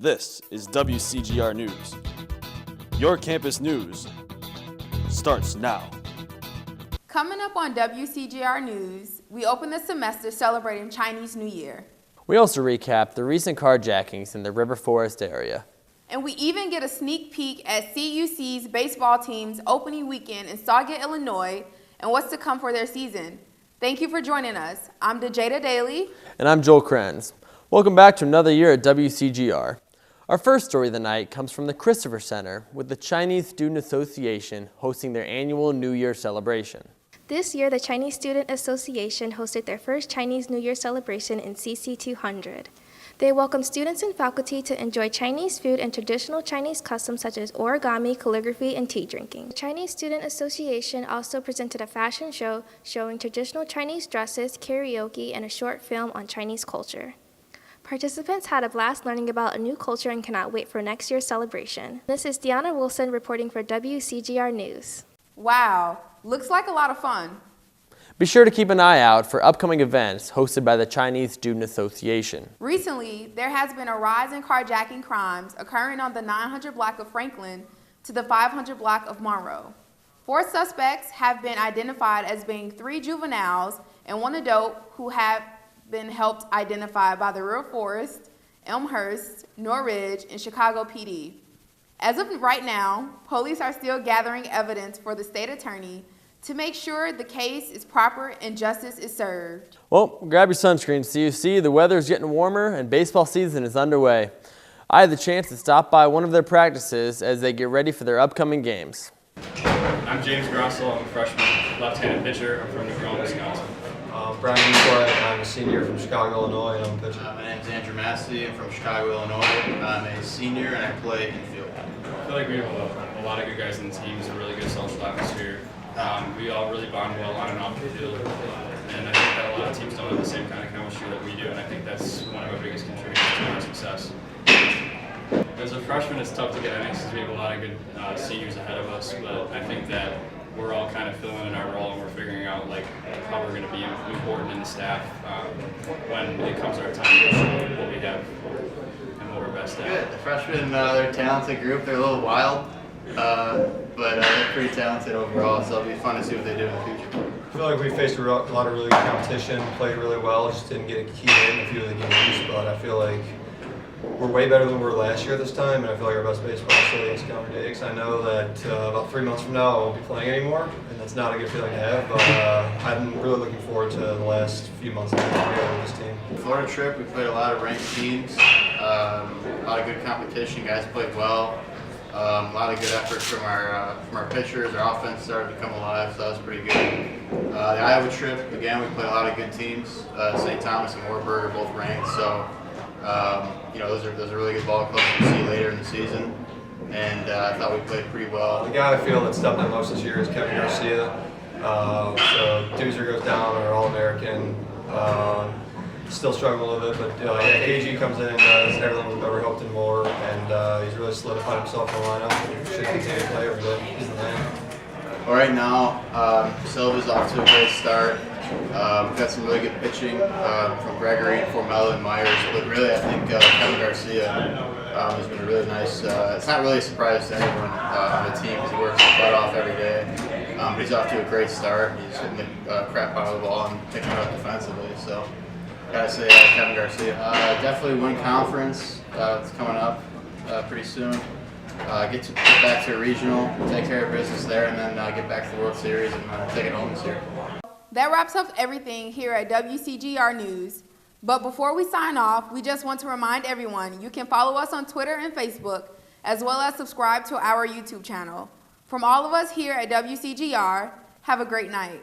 This is WCGR News. Your campus news starts now. Coming up on WCGR News, we open the semester celebrating Chinese New Year. We also recap the recent carjackings in the River Forest area. And we even get a sneak peek at CUC's baseball team's opening weekend in Sauget, Illinois, and what's to come for their season. Thank you for joining us. I'm DeJada Daly. And I'm Joel Krenz. Welcome back to another year at WCGR. Our first story of the night comes from the Christopher Center, with the Chinese Student Association hosting their annual New Year celebration. This year, the Chinese Student Association hosted their first Chinese New Year celebration in CC 200. They welcomed students and faculty to enjoy Chinese food and traditional Chinese customs such as origami, calligraphy, and tea drinking. The Chinese Student Association also presented a fashion show showing traditional Chinese dresses, karaoke, and a short film on Chinese culture. Participants had a blast learning about a new culture and cannot wait for next year's celebration. This is Deanna Wilson reporting for WCGR News. Wow, looks like a lot of fun. Be sure to keep an eye out for upcoming events hosted by the Chinese Student Association. Recently, there has been a rise in carjacking crimes occurring on the 900 block of Franklin to the 500 block of Monroe. 4 suspects have been identified as being 3 juveniles and 1 adult who have been helped identify by the River Forest, Elmhurst, Norridge, and Chicago PD. As of right now, police are still gathering evidence for the state attorney to make sure the case is proper and justice is served. Well, grab your sunscreen. CUC, the weather is getting warmer and baseball season is underway. I had the chance to stop by one of their practices as they get ready for their upcoming games. I'm James Grossel. I'm a freshman, left-handed pitcher. I'm from New Orleans, Wisconsin. Brian Newport, I'm a senior from Chicago, Illinois, and I'm a pitcher. My name is Andrew Massey. I'm from Chicago, Illinois. I'm a senior and I play infield. I feel like we have a lot of good guys in the team. It's a really good social atmosphere. We all really bond well on and off the field, and I think that a lot of teams don't have the same kind of chemistry that we do, and I think that's one of our biggest contributors to our success. As a freshman, it's tough to get innings because we have a lot of good seniors ahead of us, but I think that we're all kind of filling in our role and we're figuring out how we're going to be important in the staff when it comes our time to show what we have and what we're best at. Good. The freshmen, they're a talented group. They're a little wild, but they're pretty talented overall, so it'll be fun to see what they do in the future. I feel like we faced a lot of really good competition, played really well, just didn't get a key in a few of the games, but I feel like we're way better than we were last year this time, and I feel like our best baseball facility is Calvert Diggs. I know that about 3 months from now I won't be playing anymore, and that's not a good feeling to have, but I'm really looking forward to the last few months of together with this team. Florida trip, we played a lot of ranked teams, a lot of good competition. Guys played well. A lot of good effort from our pitchers. Our offense started to come alive, so that was pretty good. The Iowa trip, again, we played a lot of good teams. St. Thomas and Warburg are both ranked, so those are really good ball clubs to see later in the season. And I thought we played pretty well. The guy I feel that stepped up most this year is Kevin Garcia. So Doozer goes down, our All-American. Still struggling a little bit, but KG comes in and does everything we've ever hoped and more, and he's really solidified himself in the lineup and should continue to play every day. He's the man. Well, right now, Silva's off to a great start. We've got some really good pitching from Gregory, Formella, and Myers, but really I think Kevin Garcia has been a really nice, it's not really a surprise to anyone on the team because he works his butt off every day, but he's off to a great start. He's hitting the crap out of the ball and picking it up defensively, so gotta say Kevin Garcia. Definitely win conference, it's coming up pretty soon. Get back to a regional, take care of business there, and then get back to the World Series and take it home this year. That wraps up everything here at WCGR News. But before we sign off, we just want to remind everyone you can follow us on Twitter and Facebook, as well as subscribe to our YouTube channel. From all of us here at WCGR, have a great night.